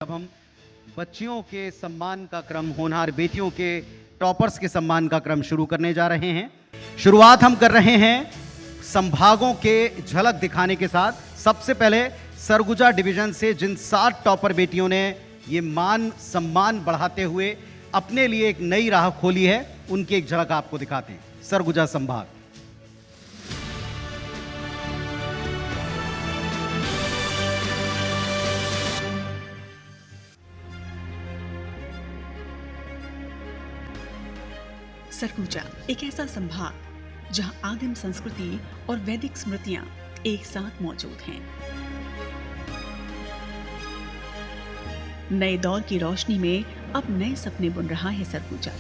अब हम बच्चियों के सम्मान का क्रम, होनहार बेटियों के टॉपर्स के सम्मान का क्रम शुरू करने जा रहे हैं। शुरुआत हम कर रहे हैं संभागों के झलक दिखाने के साथ। सबसे पहले सरगुजा डिवीजन से जिन 7 टॉपर बेटियों ने ये मान सम्मान बढ़ाते हुए अपने लिए एक नई राह खोली है, उनकी एक झलक आपको दिखाते हैं। सरगुजा संभाग। सरगुजा एक ऐसा संभाग जहां आदिम संस्कृति और वैदिक स्मृतियां एक साथ मौजूद हैं। नए दौर की रोशनी में अब नए सपने बुन रहा है सरगुजा।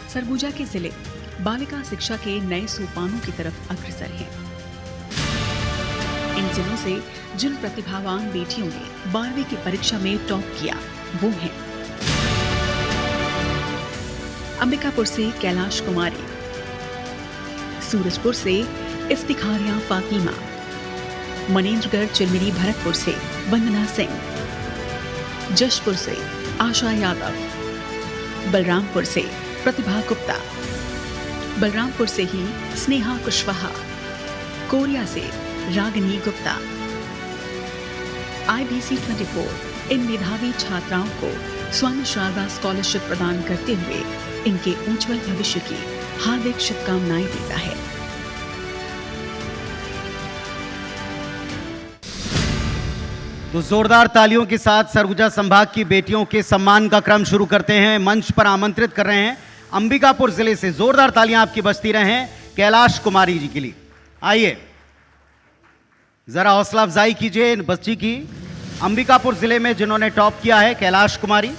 सरगुजा के जिले बालिका शिक्षा के नए सोपानों की तरफ अग्रसर हैं। इन जिलों से जिन प्रतिभावान बेटियों ने 12वीं की परीक्षा में टॉप किया वो हैं अंबिकापुर से कैलाश कुमारी, सूरजपुर से इफ्तिखारिया फातिमा, मनेंद्रगढ़ चिलमिली भरतपुर से वंदना सिंह, जशपुर से आशा यादव, बलरामपुर से प्रतिभा गुप्ता, बलरामपुर से ही स्नेहा कुशवाहा, कोरिया से रागिनी गुप्ता। IBC 24 इन मेधावी छात्राओं को स्वामी शारदा स्कॉलरशिप प्रदान करते हुए इनके उज्जवल भविष्य की हार्दिक शुभकामनाएं देता है। तो जोरदार तालियों के साथ सरगुजा संभाग की बेटियों के सम्मान का क्रम शुरू करते हैं। मंच पर आमंत्रित कर रहे हैं अंबिकापुर जिले से, जोरदार तालियां आपकी बजती रहें कैलाश कुमारी जी के लिए। आइए जरा हौसला अफजाई कीजिए इन बच्ची की, अंबिकापुर जिले में जिन्होंने टॉप किया है, कैलाश कुमारी।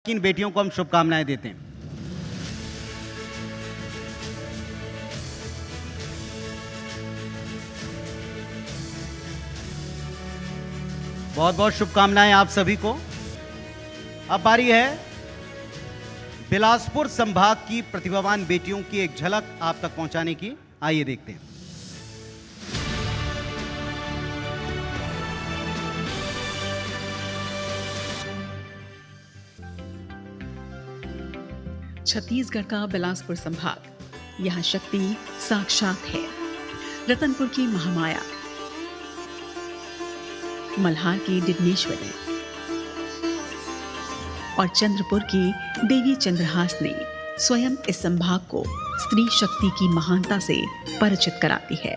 इन बेटियों को हम शुभकामनाएं देते हैं। बहुत बहुत शुभकामनाएं आप सभी को। अब बारी है बिलासपुर संभाग की प्रतिभावान बेटियों की एक झलक आप तक पहुंचाने की। आइए देखते हैं। छत्तीसगढ़ का बिलासपुर संभाग, यहाँ शक्ति साक्षात है। रतनपुर की महामाया, मल्हार की डिग्नेश्वरी, और चंद्रपुर की देवी चंद्रहास ने स्वयं इस संभाग को स्त्री शक्ति की महानता से परिचित कराती है।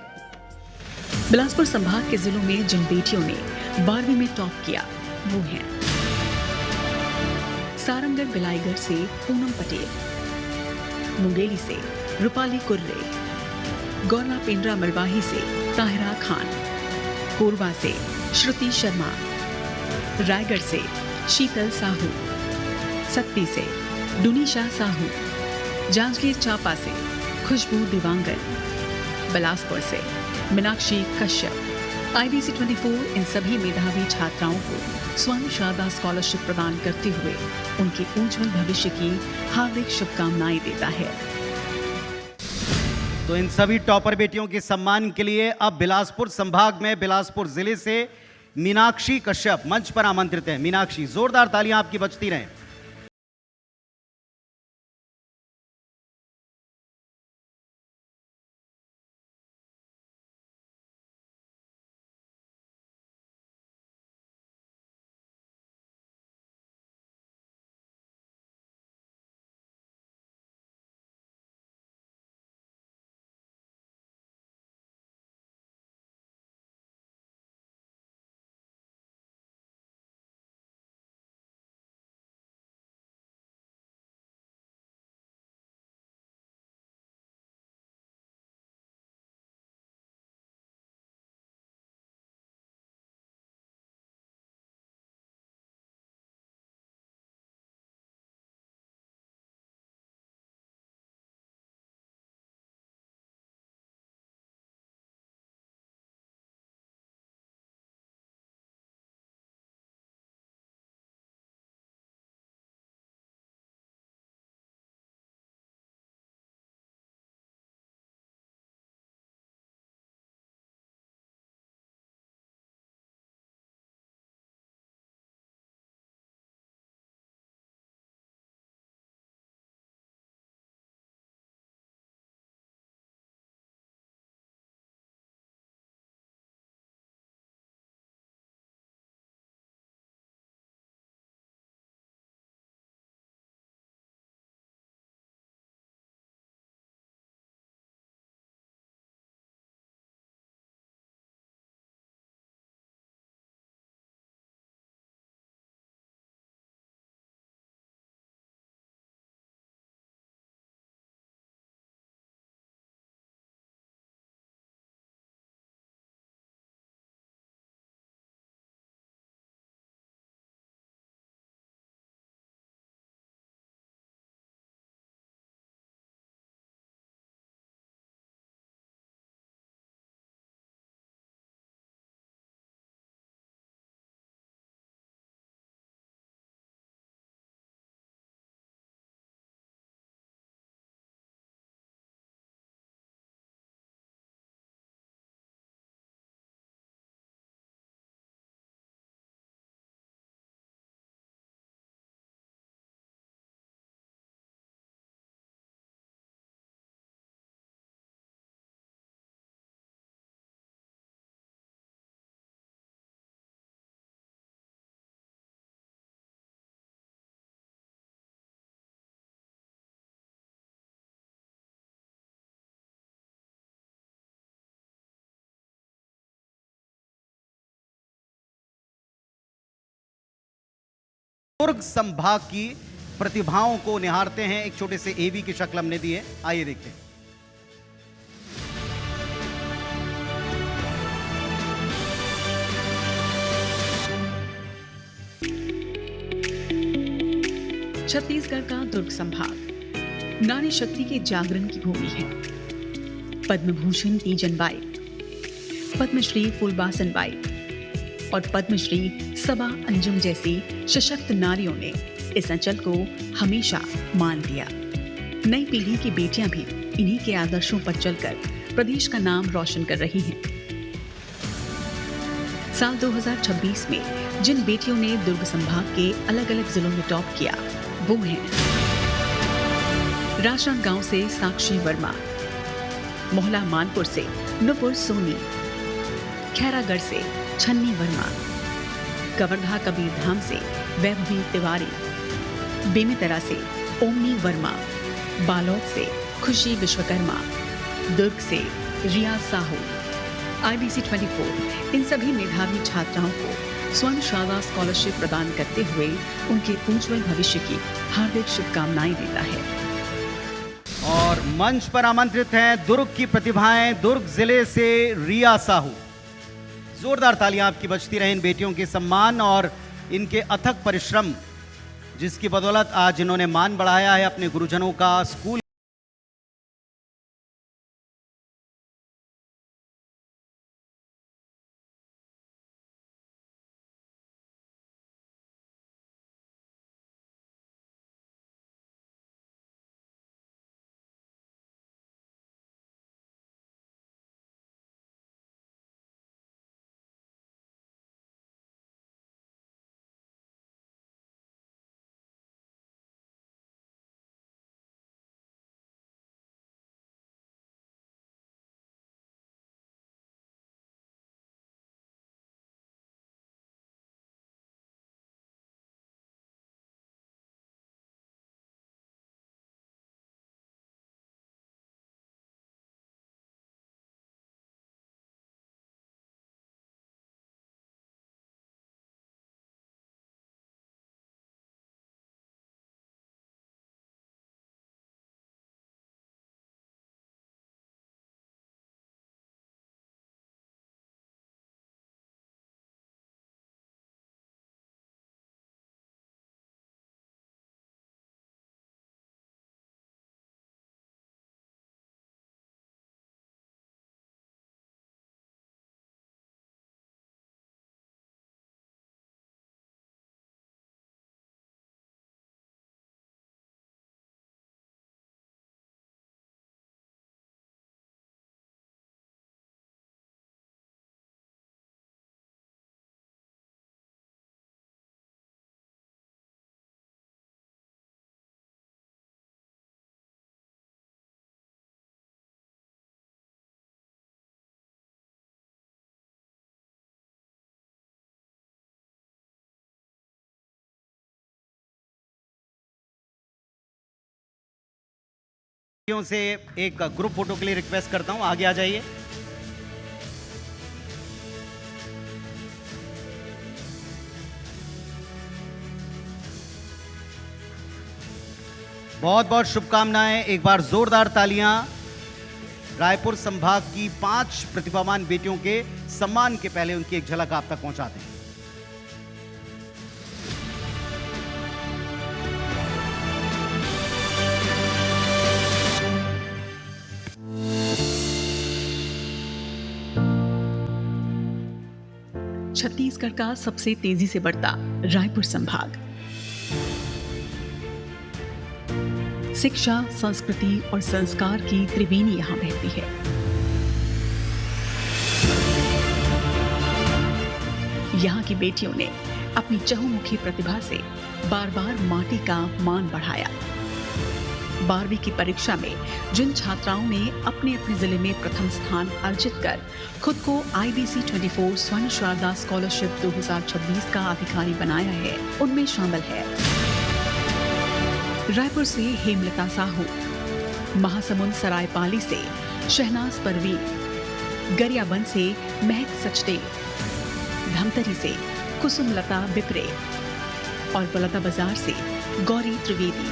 बिलासपुर संभाग के जिलों में जिन बेटियों ने 12वीं में टॉप किया वो हैं सारंगढ़ बिलाईगढ़ से पूनम पटेल, मुंगेली से रूपाली कुर्रे, गौरवा पेंड्रा मरवाही से ताहिरा खान, कोरबा से श्रुति शर्मा, रायगढ़ से शीतल साहू, सत्ती से डुनीशा साहू, जांजगीर चांपा से खुशबू दिवांगन, बिलासपुर से मीनाक्षी कश्यप। IBC 24 इन सभी मेधावी छात्राओं को स्वामी शारदा स्कॉलरशिप प्रदान करते हुए उनके उज्जवल भविष्य की हार्दिक शुभकामनाएं देता है। तो इन सभी टॉपर बेटियों के सम्मान के लिए अब बिलासपुर संभाग में बिलासपुर जिले से मीनाक्षी कश्यप मंच पर आमंत्रित हैं। मीनाक्षी, जोरदार तालियां आपकी बजती रहें। दुर्ग संभाग की प्रतिभाओं को निहारते हैं। एक छोटे से एवी की शक्ल हमने दी है, आइए देखते हैं। छत्तीसगढ़ का दुर्ग संभाग नारी शक्ति के जागरण की भूमि है। पद्म भूषण तीजन बाई, पद्मश्री फूलबासन बाई और पद्मश्री सबा अंजुम जैसी सशक्त नारियों ने इस अंचल को हमेशा मान दिया। नई पीढ़ी की बेटियां भी इन्हीं के आदर्शों पर चलकर प्रदेश का नाम रोशन कर रही हैं। साल 2026 में जिन बेटियों ने दुर्ग संभाग के अलग अलग जिलों में टॉप किया वो हैं राजनांदगांव से साक्षी वर्मा, मोहला मानपुर से नुपुर सोनी, खैरागढ़ से छन्नी वर्मा, कवर्धा कबीरधाम से वैभवी तिवारी, बेमेतरा से ओमनी वर्मा, बालोद से खुशी विश्वकर्मा, दुर्ग से रिया साहू, IBC 24 इन सभी मेधावी छात्राओं को स्वर्ण शारदा स्कॉलरशिप प्रदान करते हुए उनके उज्जवल भविष्य की हार्दिक शुभकामनाएं देता है। और मंच पर आमंत्रित हैं दुर्ग की प्रतिभाएं, दुर्ग जिले से रिया साहू। जोरदार तालियां आपकी बजती रहें इन बेटियों के सम्मान और इनके अथक परिश्रम, जिसकी बदौलत आज इन्होंने मान बढ़ाया है अपने गुरुजनों का। स्कूल से एक ग्रुप फोटो के लिए रिक्वेस्ट करता हूं, आगे आ जाइए। बहुत बहुत शुभकामनाएं, एक बार जोरदार तालियां रायपुर संभाग की 5 प्रतिभावान बेटियों के सम्मान के पहले उनकी एक झलक आप तक पहुंचाते हैं। छत्तीसगढ़ का सबसे तेजी से बढ़ता रायपुर संभाग। शिक्षा, संस्कृति और संस्कार की त्रिवेणी यहां बहती है। यहां की बेटियों ने अपनी चहुमुखी प्रतिभा से बार बार माटी का मान बढ़ाया। 12वीं की परीक्षा में जिन छात्राओं ने अपने अपने जिले में प्रथम स्थान अर्जित कर खुद को IBC 24 स्वर्ण शारदा स्कॉलरशिप 2026 का अधिकारी बनाया है, उनमें शामिल है रायपुर से हेमलता साहू, महासमुंद सरायपाली से शहनाज परवीन, गरियाबंद से महक सचदेव, धमतरी से कुसुमलता बिपरे और बलौदाबाजार से गौरी त्रिवेदी।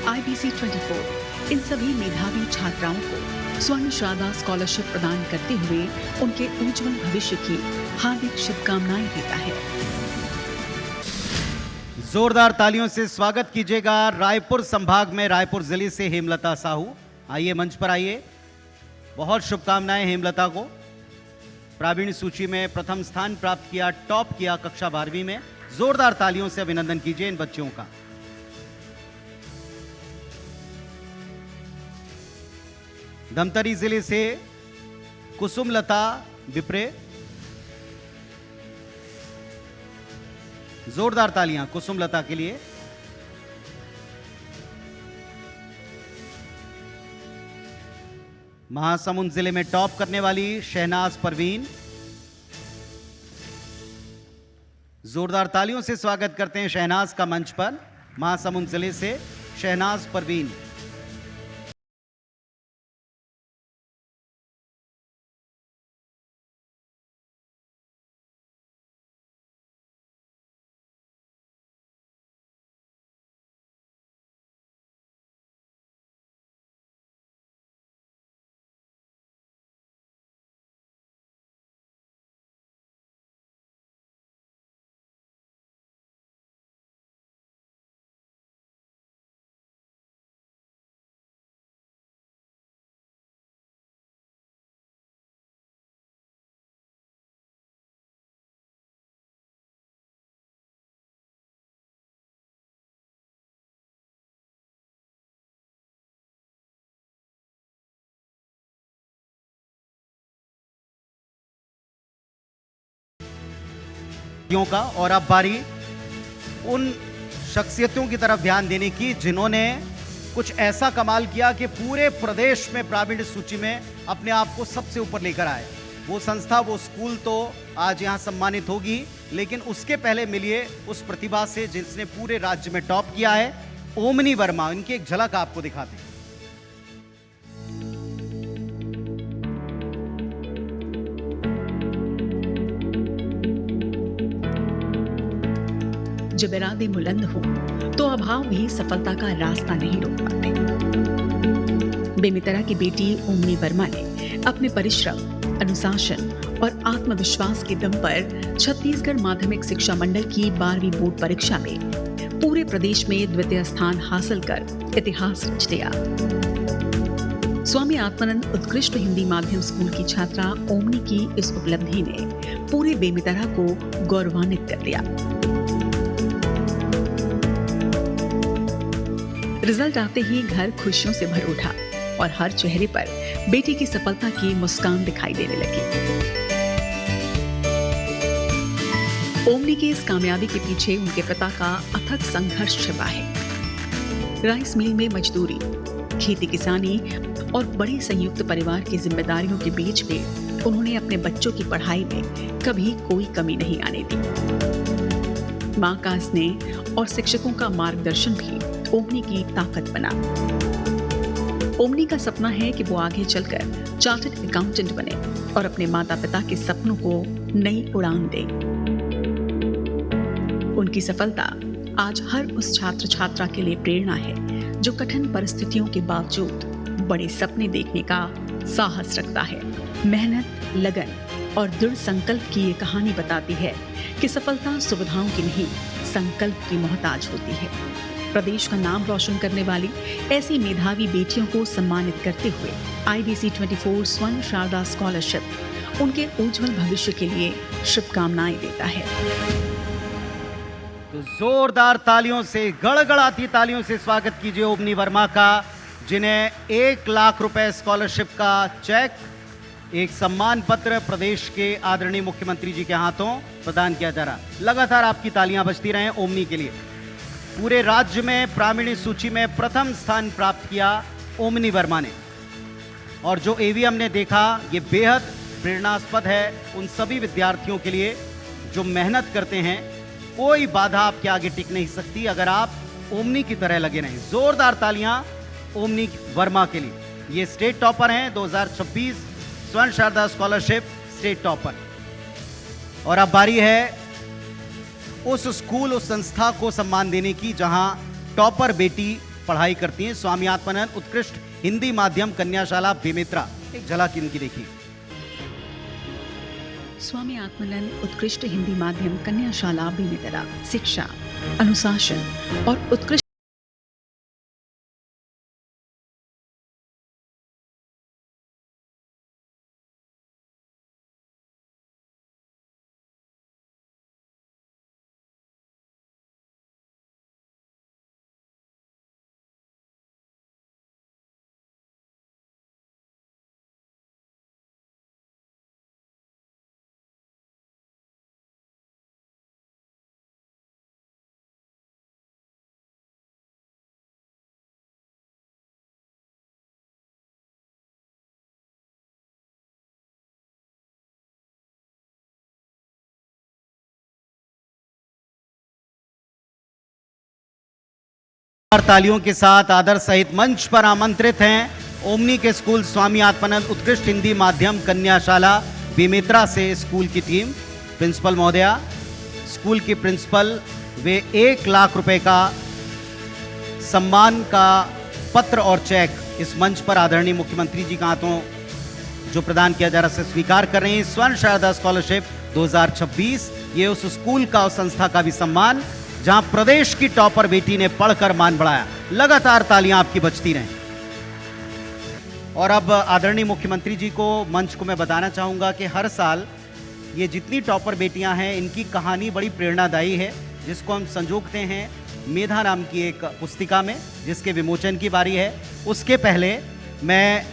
IBC 24 इन सभी मेधावी छात्राओं को स्वर्ण शारदा स्कॉलरशिप प्रदान करते हुए उनके उज्जवल भविष्य की हार्दिक शुभकामनाएं देता है। जोरदार तालियों से स्वागत कीजिएगा रायपुर संभाग में रायपुर जिले से हेमलता साहू। आइए मंच पर आइए। बहुत शुभकामनाएं हेमलता को। प्रावीण्य सूची में प्रथम स्थान प्राप्त किया, टॉप किया कक्षा 12वीं में। जोरदार तालियों से अभिनंदन कीजिए इन बच्चियों का। धमतरी जिले से कुसुमलता बिपरे। जोरदार तालियां कुसुमलता के लिए। महासमुंद जिले में टॉप करने वाली शहनाज परवीन। जोरदार तालियों से स्वागत करते हैं शहनाज का मंच पर। महासमुंद जिले से शहनाज परवीन। का और अब बारी उन शख्सियतों की तरफ ध्यान देने की जिन्होंने कुछ ऐसा कमाल किया कि पूरे प्रदेश में प्रावीण्य सूची में अपने आप को सबसे ऊपर लेकर आए। वो संस्था, वो स्कूल तो आज यहां सम्मानित होगी, लेकिन उसके पहले मिलिए उस प्रतिभा से जिसने पूरे राज्य में टॉप किया है, ओमनी वर्मा। इनकी एक झलक आपको दिखाते हैं। जब इरादे बुलंद हो तो अभाव भी सफलता का रास्ता नहीं रोक पाते। बेमितरा की बेटी ओमनी वर्मा ने अपने परिश्रम, अनुशासन और आत्मविश्वास के दम पर छत्तीसगढ़ माध्यमिक शिक्षा मंडल की 12वीं बोर्ड परीक्षा में पूरे प्रदेश में द्वितीय स्थान हासिल कर इतिहास रच दिया। स्वामी आत्मानंद उत्कृष्ट हिंदी माध्यम स्कूल की छात्रा ओमनी की इस उपलब्धि ने पूरे बेमितरा को गौरवान्वित कर दिया। रिजल्ट आते ही घर खुशियों से भर उठा और हर चेहरे पर बेटी की सफलता की मुस्कान दिखाई देने लगी। ओमनी की इस कामयाबी के पीछे उनके पिता का अथक संघर्ष छिपा है। राइस मिल में मजदूरी, खेती किसानी और बड़ी संयुक्त परिवार की जिम्मेदारियों के बीच में उन्होंने अपने बच्चों की पढ़ाई में कभी कोई कमी नहीं आने दी। मां का स्नेह और शिक्षकों का मार्गदर्शन भी ओमनी की ताकत बना। ओमनी का सपना है कि वो आगे चलकर चार्टर्ड अकाउंटेंट बने और अपने माता पिता के सपनों को नई उड़ान दे। उनकी सफलता आज हर उस छात्र छात्रा के लिए प्रेरणा है जो कठिन परिस्थितियों के बावजूद बड़े सपने देखने का साहस रखता है। मेहनत, लगन और दृढ़ संकल्प की ये कहानी बताती है कि सफलता सुविधाओं की नहीं, संकल्प की मोहताज होती है। प्रदेश का नाम रोशन करने वाली ऐसी मेधावी बेटियों को सम्मानित करते हुए IDC 24 स्वर्ण शारदा स्कॉलरशिप उनके उज्जवल भविष्य के लिए शुभकामनाएं देता है। तो जोरदार तालियों से, गड़गड़ाती तालियों से स्वागत कीजिए ओमनी वर्मा का, जिन्हें 1 लाख रुपए स्कॉलरशिप का चेक, एक सम्मान पत्र प्रदेश के आदरणीय मुख्यमंत्री जी के हाथों प्रदान किया जा रहा। लगातार आपकी तालियां बजती रहें ओमनी के लिए। पूरे राज्य में प्रावीण्य सूची में प्रथम स्थान प्राप्त किया ओमनी वर्मा ने, और जो एवीएम ने देखा ये बेहद प्रेरणास्पद है उन सभी विद्यार्थियों के लिए जो मेहनत करते हैं। कोई बाधा आपके आगे टिक नहीं सकती अगर आप ओमनी की तरह लगे रहें। जोरदार तालियां ओमनी वर्मा के लिए। ये स्टेट टॉपर हैं 2026 स्वर्ण शारदा स्कॉलरशिप स्टेट टॉपर। और अब बारी है उस स्कूल, उस संस्था को सम्मान देने की जहां टॉपर बेटी पढ़ाई करती हैं, स्वामी आत्मानंद उत्कृष्ट हिंदी माध्यम कन्याशाला बेमित्रा। एक झलक इनकी देखिए। स्वामी आत्मानंद उत्कृष्ट हिंदी माध्यम कन्याशाला बेमितरा शिक्षा, अनुशासन और उत्कृष्ट और तालियों के साथ आदर सहित मंच पर आमंत्रित हैं ओमनी के स्कूल स्वामी आत्मानंद उत्कृष्ट हिंदी माध्यम कन्याशाला बेमेतरा से स्कूल की टीम। प्रिंसिपल महोदया, स्कूल की प्रिंसिपल, वे 1 लाख रुपए का सम्मान का पत्र और चेक इस मंच पर आदरणीय मुख्यमंत्री जी के हाथों जो प्रदान किया जा रहा है स्वीकार कर रहे हैं। स्वर्ण शारदा स्कॉलरशिप 2026, ये उस स्कूल का, उस संस्था का भी सम्मान जहां प्रदेश की टॉपर बेटी ने पढ़कर मान बढ़ाया। लगातार तालियां आपकी बजती रहें। और अब आदरणीय मुख्यमंत्री जी को, मंच को मैं बताना चाहूंगा कि हर साल ये जितनी टॉपर बेटियां हैं, इनकी कहानी बड़ी प्रेरणादायी है, जिसको हम संजोगते हैं मेधा नाम की एक पुस्तिका में, जिसके विमोचन की बारी है। उसके पहले मैं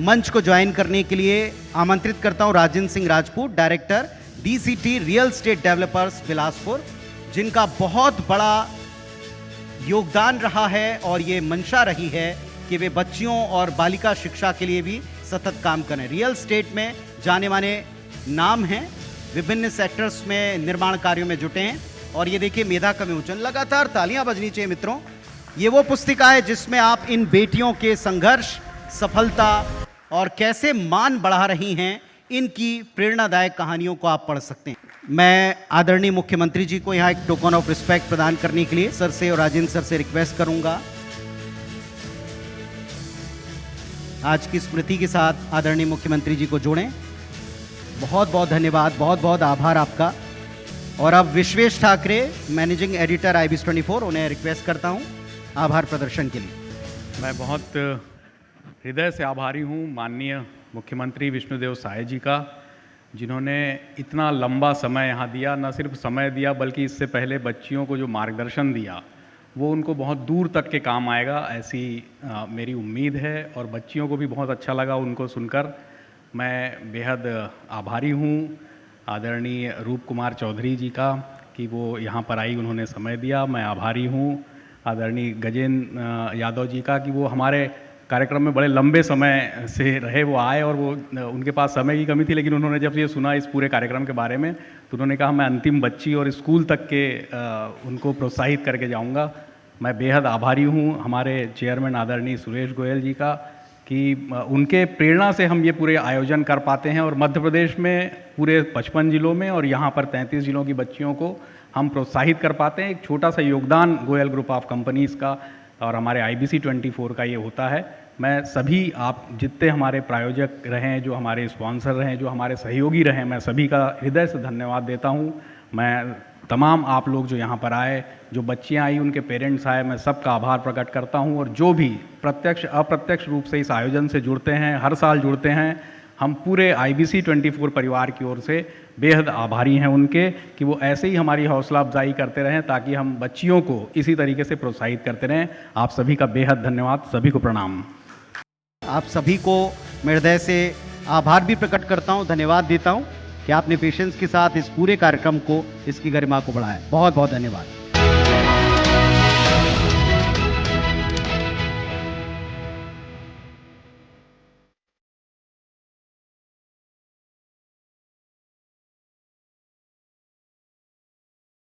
मंच को ज्वाइन करने के लिए आमंत्रित करता हूं Rajendra Singh Rajput, director DCT real estate developers Bilaspur, जिनका बहुत बड़ा योगदान रहा है और ये मंशा रही है कि वे बच्चियों और बालिका शिक्षा के लिए भी सतत काम करें। रियल एस्टेट में जाने माने नाम हैं, विभिन्न सेक्टर्स में निर्माण कार्यों में जुटे हैं। और ये देखिए मेधा का विमोचन, लगातार तालियां बजनी चाहिए मित्रों। ये वो पुस्तिका है जिसमें आप इन बेटियों के संघर्ष, सफलता और कैसे मान बढ़ा रही हैं, इनकी प्रेरणादायक कहानियों को आप पढ़ सकते हैं। मैं आदरणीय मुख्यमंत्री जी को यहाँ एक टोकन ऑफ रिस्पेक्ट प्रदान करने के लिए सर से और राजेंद्र सर से रिक्वेस्ट करूंगा। आज की स्मृति के साथ आदरणीय मुख्यमंत्री जी को जोड़ें। बहुत बहुत धन्यवाद, बहुत बहुत आभार आपका। और अब Vishwesh Thackeray, managing editor IBS 24, उन्हें रिक्वेस्ट करता हूं आभार प्रदर्शन के लिए। मैं बहुत हृदय से आभारी हूं माननीय मुख्यमंत्री विष्णुदेव साय जी का, जिन्होंने इतना लंबा समय यहाँ दिया। न सिर्फ समय दिया बल्कि इससे पहले बच्चियों को जो मार्गदर्शन दिया वो उनको बहुत दूर तक के काम आएगा, ऐसी मेरी उम्मीद है। और बच्चियों को भी बहुत अच्छा लगा उनको सुनकर। मैं बेहद आभारी हूँ आदरणीय रूप कुमार चौधरी जी का कि वो यहाँ पर आई, उन्होंने समय दिया। मैं आभारी हूँ आदरणीय गजेंद्र यादव जी का कि वो हमारे कार्यक्रम में बड़े लंबे समय से रहे, वो आए और वो उनके पास समय की कमी थी, लेकिन उन्होंने जब ये सुना इस पूरे कार्यक्रम के बारे में तो उन्होंने कहा मैं अंतिम बच्ची और स्कूल तक के उनको प्रोत्साहित करके जाऊंगा। मैं बेहद आभारी हूँ हमारे चेयरमैन आदरणीय सुरेश गोयल जी का कि उनके प्रेरणा से हम ये पूरे आयोजन कर पाते हैं। और मध्य प्रदेश में पूरे 55 जिलों में और यहाँ पर 33 जिलों की बच्चियों को हम प्रोत्साहित कर पाते हैं। एक छोटा सा योगदान गोयल ग्रुप ऑफ कंपनीज़ का और हमारे IBC 24 का ये होता है। मैं सभी आप जितने हमारे प्रायोजक रहे हैं, जो हमारे स्पॉन्सर रहे हैं, जो हमारे सहयोगी रहे हैं, मैं सभी का हृदय से धन्यवाद देता हूँ। मैं तमाम आप लोग जो यहाँ पर आए, जो बच्चियाँ आई, उनके पेरेंट्स आए, मैं सबका आभार प्रकट करता हूँ। और जो भी प्रत्यक्ष अप्रत्यक्ष रूप से इस आयोजन से जुड़ते हैं, हर साल जुड़ते हैं, हम पूरे IBC 24 परिवार की ओर से बेहद आभारी हैं उनके कि वो ऐसे ही हमारी हौसला अफजाई करते रहें ताकि हम बच्चियों को इसी तरीके से प्रोत्साहित करते रहें। आप सभी का बेहद धन्यवाद, सभी को प्रणाम। आप सभी को मैं हृदय से आभार भी प्रकट करता हूं, धन्यवाद देता हूं कि आपने पेशेंस के साथ इस पूरे कार्यक्रम को, इसकी गरिमा को बढ़ाया। बहुत बहुत धन्यवाद।